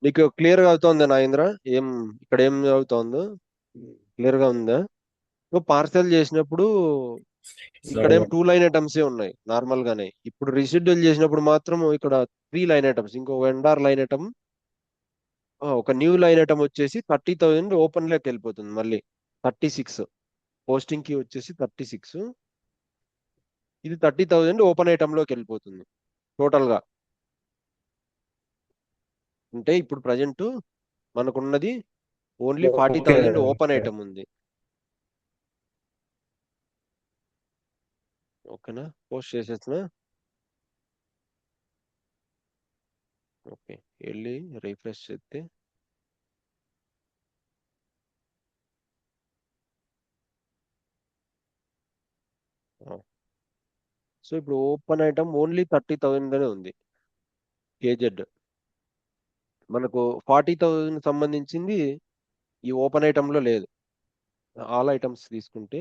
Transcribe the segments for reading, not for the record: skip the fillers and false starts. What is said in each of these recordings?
నీకు క్లియర్ గా అవుతోందా నాగేంద్ర? ఏం ఇక్కడ ఏం అవుతోందో క్లియర్ గా ఉందా? నువ్వు పార్సల్ చేసినప్పుడు ఇక్కడేం సో 2 లైన్ ఐటమ్స్ ఉన్నాయి నార్మల్ గానే. ఇప్పుడు రీషెడ్యూల్ చేసినప్పుడు మాత్రం ఇక్కడ 3 లైన్ ఐటమ్స్, ఇంకో వెండార్ లైన్ ఐటమ్, ఒక న్యూ లైన్ ఐటమ్ వచ్చేసి 30,000 ఓపెన్ లోకి వెళ్ళిపోతుంది మళ్ళీ. 36 పోస్టింగ్ కి వచ్చేసి 36, ఇది 30,000 ఓపెన్ ఐటమ్ లోకి వెళ్ళిపోతుంది టోటల్ గా. అంటే ఇప్పుడు ప్రజెంట్ మనకున్నది only forty okay thousand open okay. Item ఉంది. ఓకేనా? పోస్ట్ చేసేస్తున్నా. ఓకే, వెళ్ళి రిఫ్రెష్ చేస్తే సో ఇప్పుడు ఓపెన్ ఐటమ్ ఓన్లీ 30,000 అనే ఉంది కేజెడ్. మనకు 40,000 సంబంధించింది ఈ ఓపెన్ ఐటమ్ లో లేదు. ఆల్ ఐటమ్స్ తీసుకుంటే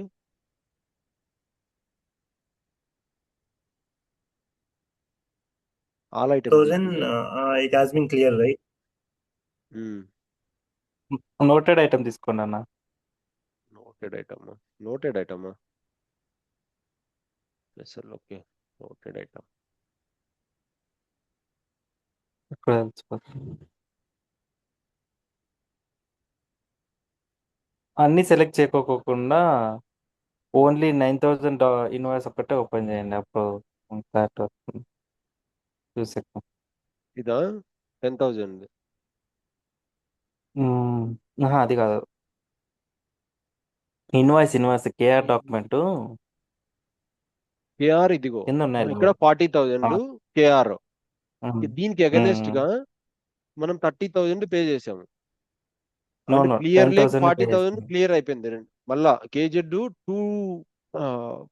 ఆల్ ఐటమ్ 1000 తీసుకుంటే it has been clear, right? Noted item తీసుకోండి అన్న. నోటెడ్ ఐటమ్, నోటెడ్ ఐటమ్ అసలు. Okay, noted item. ఇక్కడ తెలిసిపోతుంది. అన్ని సెలెక్ట్ చేయకోకుండా ఓన్లీ 9,000 ఇన్వాయిస్ ఒక్కటే ఓపెన్ చేయండి, అప్పుడు క్లారిటీ వస్తుంది. చూసాక ఇదా 10,000? అది కాదు, ఇన్వాయిస్ కేఆర్ డాక్యుమెంట్ కేఆర్ ఇదిగో. కింద ఉన్నాయి ఇక్కడ 40,000 కేఆర్. దీనికి అగెనెస్ట్ గా మనం 30,000 పే చేసాము. అంటే no ten clearly thousand pay 40,000 చేస్తాను. క్లియర్ అయిపోయింది. మళ్ళా కేజెడ్ టూ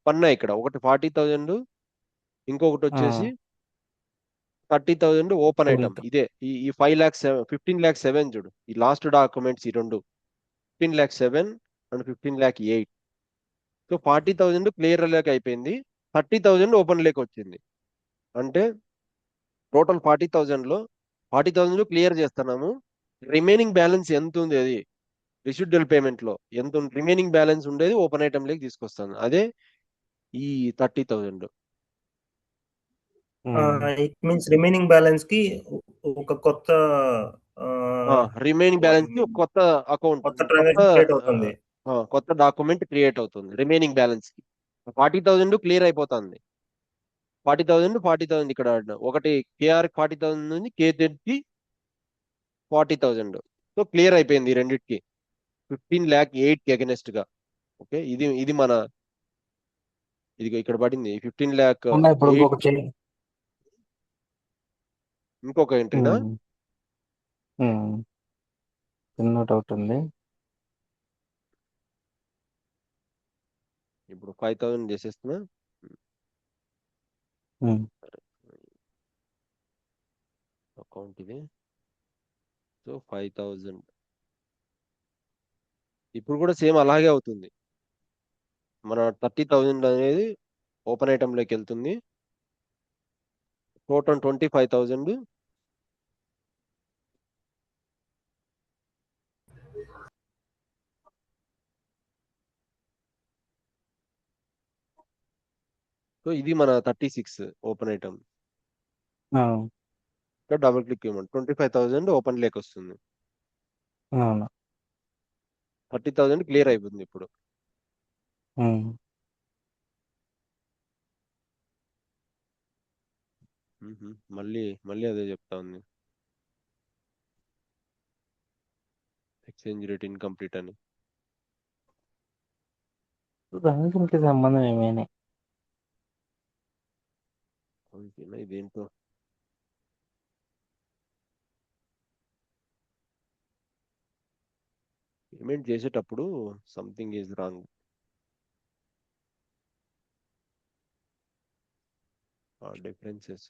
పన్నాయి ఇక్కడ. ఒకటి 40,000, ఇంకొకటి వచ్చేసి 30,000 ఓపెన్ ఐటమ్. 20. ఇదే ఈ 5 lakhs 15 lakhs 7 చూడు, ఈ లాస్ట్ డాక్యుమెంట్స్ ఈ రెండు. 15 lakhs 7 and 15 lakh 8. So 40,000 clear లేక అయిపోయింది, 30,000 ఓపెన్ లేక వచ్చింది. అంటే టోటల్ 40,000 క్లియర్ చేస్తున్నాము. రిమైనింగ్ బ్యాలెన్స్ ఎంత ఉంది, అది రిసిడ్యూల్ పేమెంట్ లో ఎంత రిమైనింగ్ బ్యాలెన్స్ ఉండేది ఓపెన్ ఐటమ్ లేకి తీసుకొస్తాను. అదే ఈ 30,000. ఇట్ మీన్స్ రిమైనింగ్ బ్యాలెన్స్ కి ఒక కొత్త రిమైనింగ్ వాట్ బ్యాలెన్స్ కి ఒక కొత్త అకౌంట్, కొత్త కొత్త ట్రాన్సాక్షన్ క్రియేట్ అవుతుంది. కొత్త డాక్యుమెంట్ క్రియేట్ అవుతుంది రిమైనింగ్ బ్యాలెన్స్ కి. 40,000 క్లియర్ అయిపోతుంది. 40,000 ఇక్కడ ఒకటి కేఆర్ 40,000 ఉంది, కేజెడ్ కి 40,000. సో క్లియర్ అయిపోయింది ఈ రెండింటికి 15 lakh 8 కి అగెనెస్ట్ గా. ఓకే, ఇది ఇది మన ఇది ఇక్కడ పడింది 15 lakh అన్న ఇప్పుడు 8. ఇంకొక ఇంకొక ఎంట్రీనా? చిన్న డౌట్ ఉంది. ఇప్పుడు 5,000 చేసేస్తున్నా. ఉమ్, అకౌంట్ ఇది. సో 5,000 ఇప్పుడు కూడా సేమ్ అలాగే అవుతుంది. మన 30,000 అనేది ఓపెన్ ఐటమ్ లోకి వెళ్తుంది. టోటల్ 25,000. సో ఇది మన 36 ఓపెన్ ఐటమ్. ఆ, ఇక్కడ డబుల్ క్లిక్ ఇవ్వమండి, 25,000 ఓపెన్ లేక్ వస్తుంది. అవును. 30,000 క్లియర్ అయిపోతుంది ఇప్పుడు. ఉమ్, మళ్ళీ మళ్ళీ అదే చెప్తా ఉంది, ఎక్స్చేంజ్ రేట్ ఇన్కంప్లీట్ అని. దానికి సంబంధం ఏమైనా. ఓకేనా? ఇదేంటో పేమెంట్ చేసేటప్పుడు something is wrong. Differences.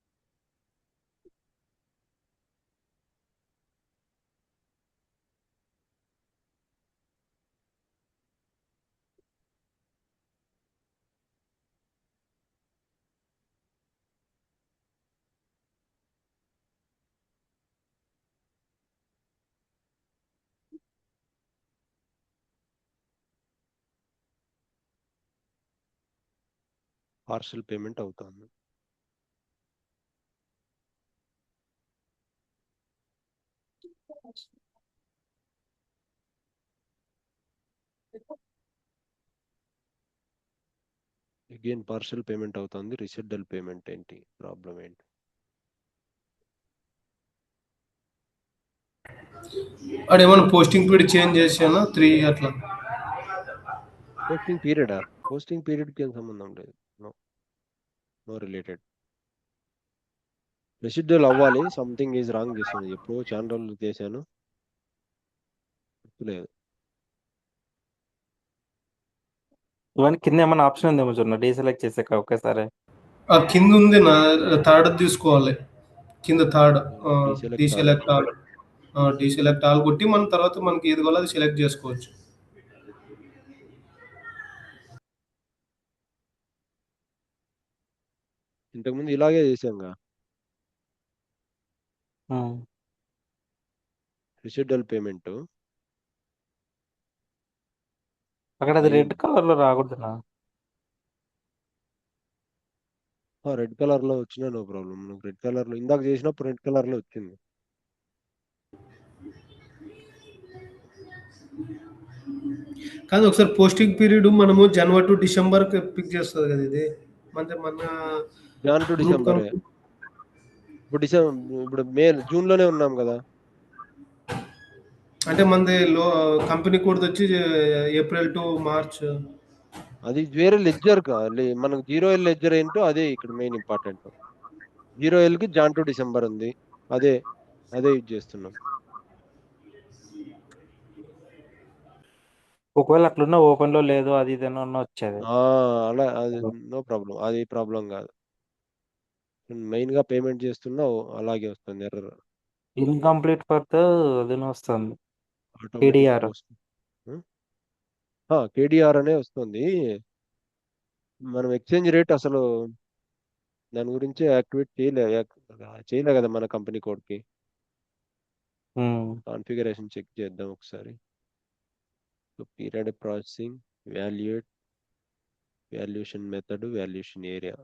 Partial payment అవుతుంది. అగైన్ పార్షల్ పేమెంట్ అవుతుంది. రిషెడ్యూల్ పేమెంట్ ఏంటి ప్రాబ్లం ఏంటి? అక్కడ ఏమైనా పోస్టింగ్ పీరియడ్ చేంజ్ చేసానా 3 అట్లా? పోస్టింగ్ పీరియడా? పోస్టింగ్ పీరియడ్కి ఏం సంబంధం లేదు. No no related. రెసిడ్యూల్ అవ్వాలి, సంథింగ్ ఈజ్ రాంగ్ చేస్తుంది. ఎప్పుడో చాలా రోజులు చేశాను, గుర్తులేదు. ఇవన్నీ కింద ఏమైనా ఆప్షన్ ఉందేమో చూడండి, డీసెలెక్ట్ చేసాక ఒకేసారి. ఆ కింద ఉంది నా థర్డ్ తీసుకోవాలి. కింద third deselect all. Deselect all. Deselect all కొట్టి మన తర్వాత మనకి ఏది కావాలో అది సెలెక్ట్ చేసుకోవచ్చు. ఇంతకుముందు ఇలాగే చేసాంగా. రిషెడ్యూల్ పేమెంట్ అక్కడ అది రెడ్ అయ్యింది. కలర్ లో రాకూడదునా? రెడ్ కలర్ లో వచ్చినా నో ప్రాబ్లం. మనకు రెడ్ కలర్ లో ఇందాక చేసినప్పుడు రెడ్ కలర్ లో వచ్చింది. కానీ ఒకసారి పోస్టింగ్ పీరియడ్ మనము జనవరి టు డిసెంబర్ పిక్ చేస్తుంది కదా ఇది. మన జాన్ టు గ్రూప్ డిసెంబరే. ఇప్పుడు ఇప్పుడు జూన్ లోనే ఉన్నాం కదా. అంటే మనది కంపెనీ కోడ్ వచ్చి ఏప్రిల్ టు మార్చ్. అది వేరే లెడ్జర్ మనకు 0L లెడ్జర్ ఏంటో అదే ఇక్కడ మెయిన్ ఇంపార్టెంట్. 0L కి జాన్ టు డిసెంబర్ ఉంది. అదే అదే యూజ్ చేస్తున్నాం. ఒకవేళ అట్లున్నా ఓపెన్ లో లేదు, అది ఇదేనా వచ్చేది. అలా అది నో ప్రాబ్లం, అది ప్రాబ్లం కాదు. మెయిన్ గా పేమెంట్ చేస్తున్నావు అలాగే వస్తుంది ఎర్రర్. ఇన్కంప్లీట్ ఫర్ ద అదేనా వస్తుంది, ఆటోమేటిక్ కేడిఆర్. పోస్ట్ కేడిఆర్ అనే వస్తుంది. మనం ఎక్స్చేంజ్ రేట్ అసలు దాని గురించి యాక్టివేట్ చేయలే కదా మన కంపెనీ కోడ్కి. కాన్ఫిగరేషన్ చెక్ చేద్దాం ఒకసారి. Period processing, valuation method, valuation area.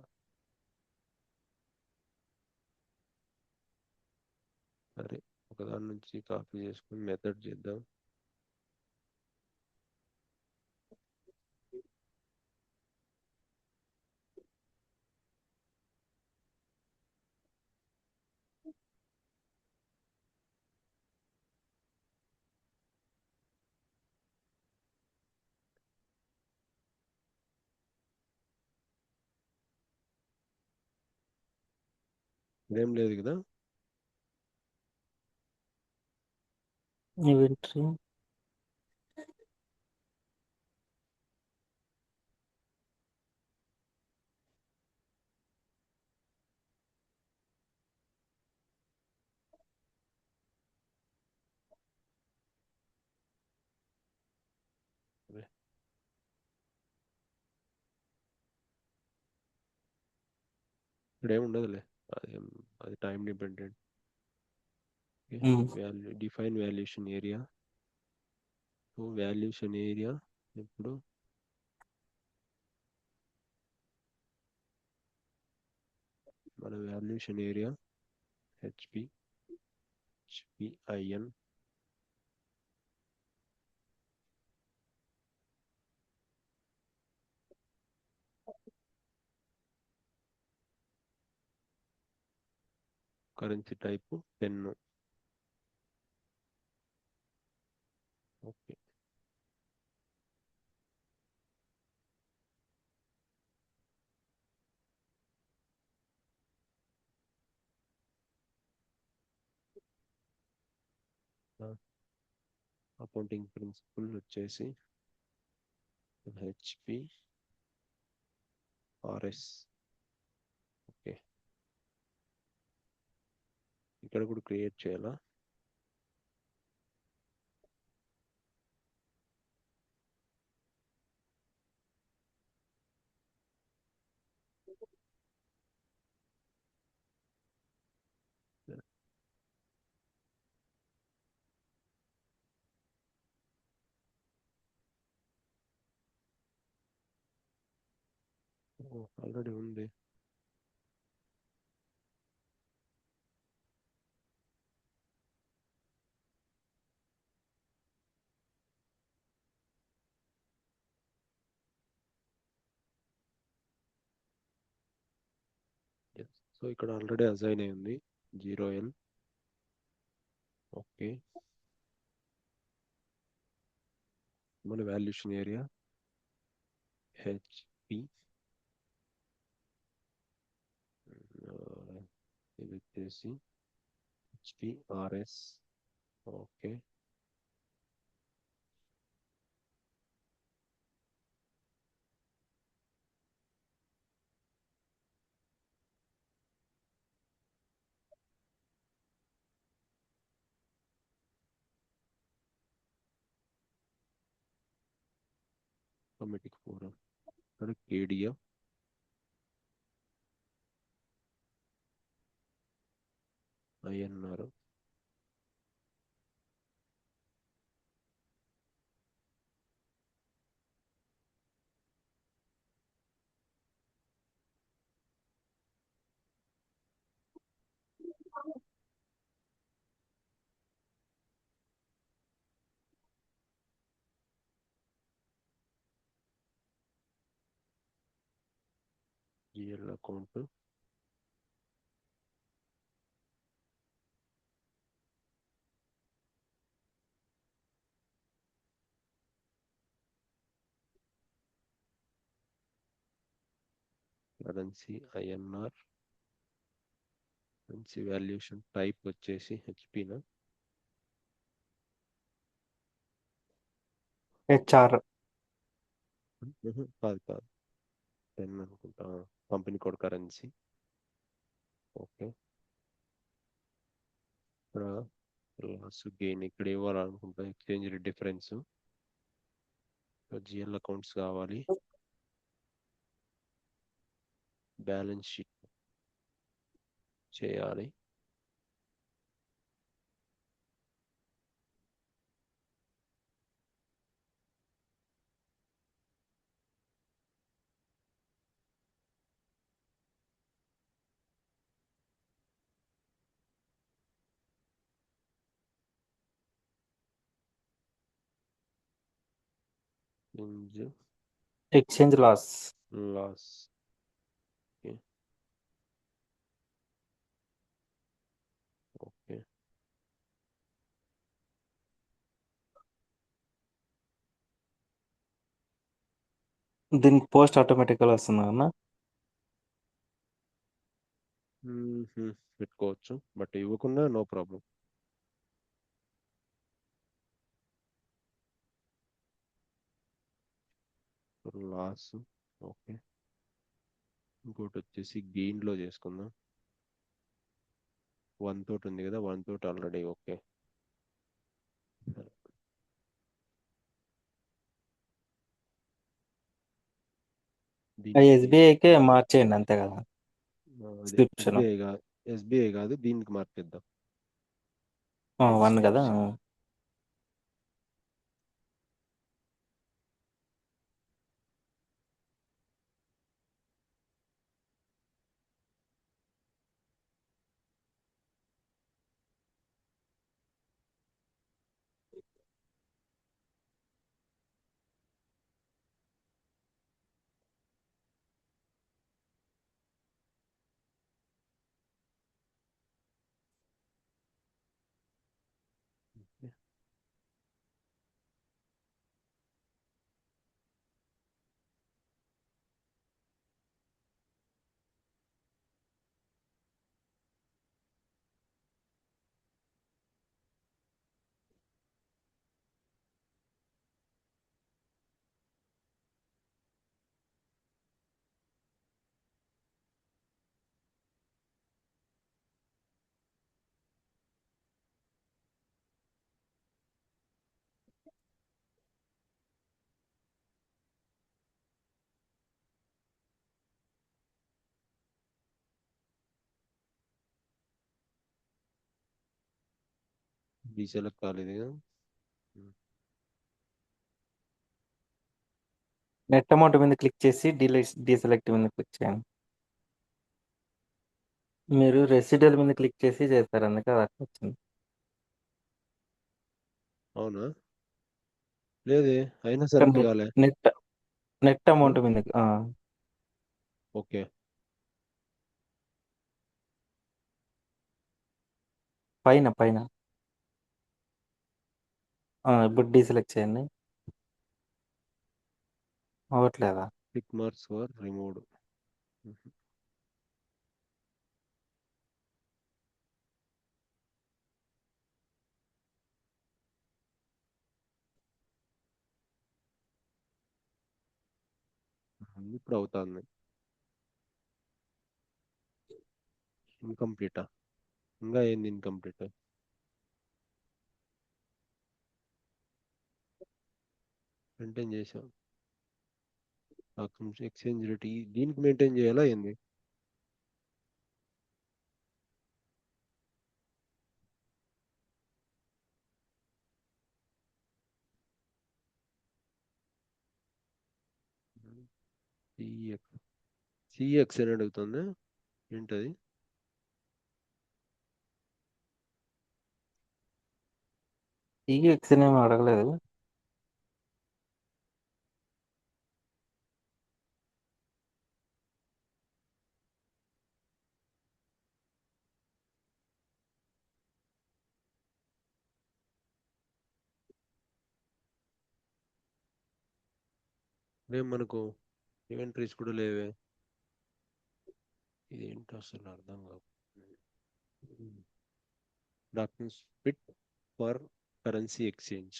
సరే, ఒకదాని నుంచి కాపీ చేసుకుని మెథడ్ చేద్దాం. ఇదేం లేదు కదా. ఇన్వెంటరీ ఇక్కడ ఏమి ఉండదులే. అది time dependent. Define valuation area. Valuation area ఇప్పుడు మన valuation area HPIN currency type pen. Okay, accounting principle వచ్చేసి HPRS. ఓకే, ఇక్కడ కూడా క్రియేట్ చేయాలా? ఆల్రెడీ ఉంది. సో ఇక్కడ ఆల్రెడీ అసైన్ అయి ఉంది 0L. ఓకే, మన వాల్యుయేషన్ ఏరియా హెచ్పి, ఇది వచ్చేసి హెచ్పిఆర్ఎస్. ఓకే, కమిటిక్ ఫోరం, ఇక్కడ KDF, INR, GL account, currency INR, currency valuation type వచ్చేసి హెచ్పినా, హెచ్ఆర్. కాదు కాదు, పెన్ అనుకుంటా, కంపెనీ కోడ్ కరెన్సీ. ఓకే, ఇక్కడ లాస్ గెయిన్ ఇక్కడ ఇవ్వాలనుకుంటా, exchange rate difference, GL accounts కావాలి, బ్యాలెన్స్ షీట్ చేయాలి. Exchange loss. Loss. Okay, okay, దీనికి పోస్ట్ ఆటోమేటిక్గా వస్తుంది అన్న. పెట్టుకోవచ్చు, బట్ ఇవ్వకుండా నో ప్రాబ్లం. లాస్. ఓకే, ఇంకోటి వచ్చేసి గెయిన్ లో చేసుకుందాం. 1 తోటి ఉంది కదా, 1 తోటి ఆల్రెడీ. ఓకే, ఎస్బీఐకే మార్చేయండి అంతే కదా. Description. ఎస్బీఐ కాదు, దీనికి మార్చేద్దాం. 1 కదా. డీసెలెక్ట్ కాలేదు కదా. నెట్ అమౌంట్ మీద క్లిక్ చేసి డీసెలెక్ట్ మీద క్లిక్ చేయండి. మీరు రెసిడల్ మీద క్లిక్ చేసి చేస్తారు, అందుకే అది అట్లా వచ్చింది. అవునా, లేదే, అయినా సెలెక్ట్ కాలే. నెట్ అమౌంట్ మీద ఓకే, పైన పైన ఇప్పుడు డీసెలెక్ట్ చేయండి. అవ్వట్లేదా? టిక్ మార్క్స్ వర్ రిమూవ్డ్. ఇప్పుడు అవుతుంది. ఇన్కంప్లీటా? ఇంకా ఏంది ఇన్కంప్లీట్? మెయింటైన్ చేసాం. డాక్యుమెంట్స్ ఎక్స్చేంజ్ రేట్ దీనికి మెయింటైన్ చేయాలా ఏంది? సిఎక్స్ సిఎక్స్ అని అడుగుతుంది. ఏంటది? ఈఎక్స్ ఏమీ అడగలేదు. రేపు మనకు ఇన్వెంటరీస్ కూడా లేవే. ఇదేంటో అసలు అర్థం కాదు. Documents fit for currency exchange.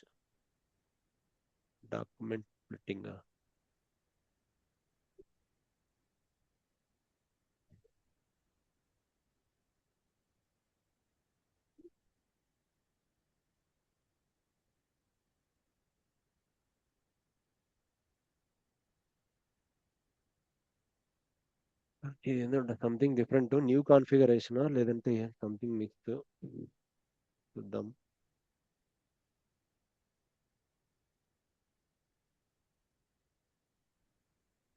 Document fitting. ఇది ఏంటంటే సంథింగ్ డిఫరెంట్, న్యూ కాన్ఫిగరేషన్ లేదంటే సంథింగ్ మిక్స్ చూద్దాం.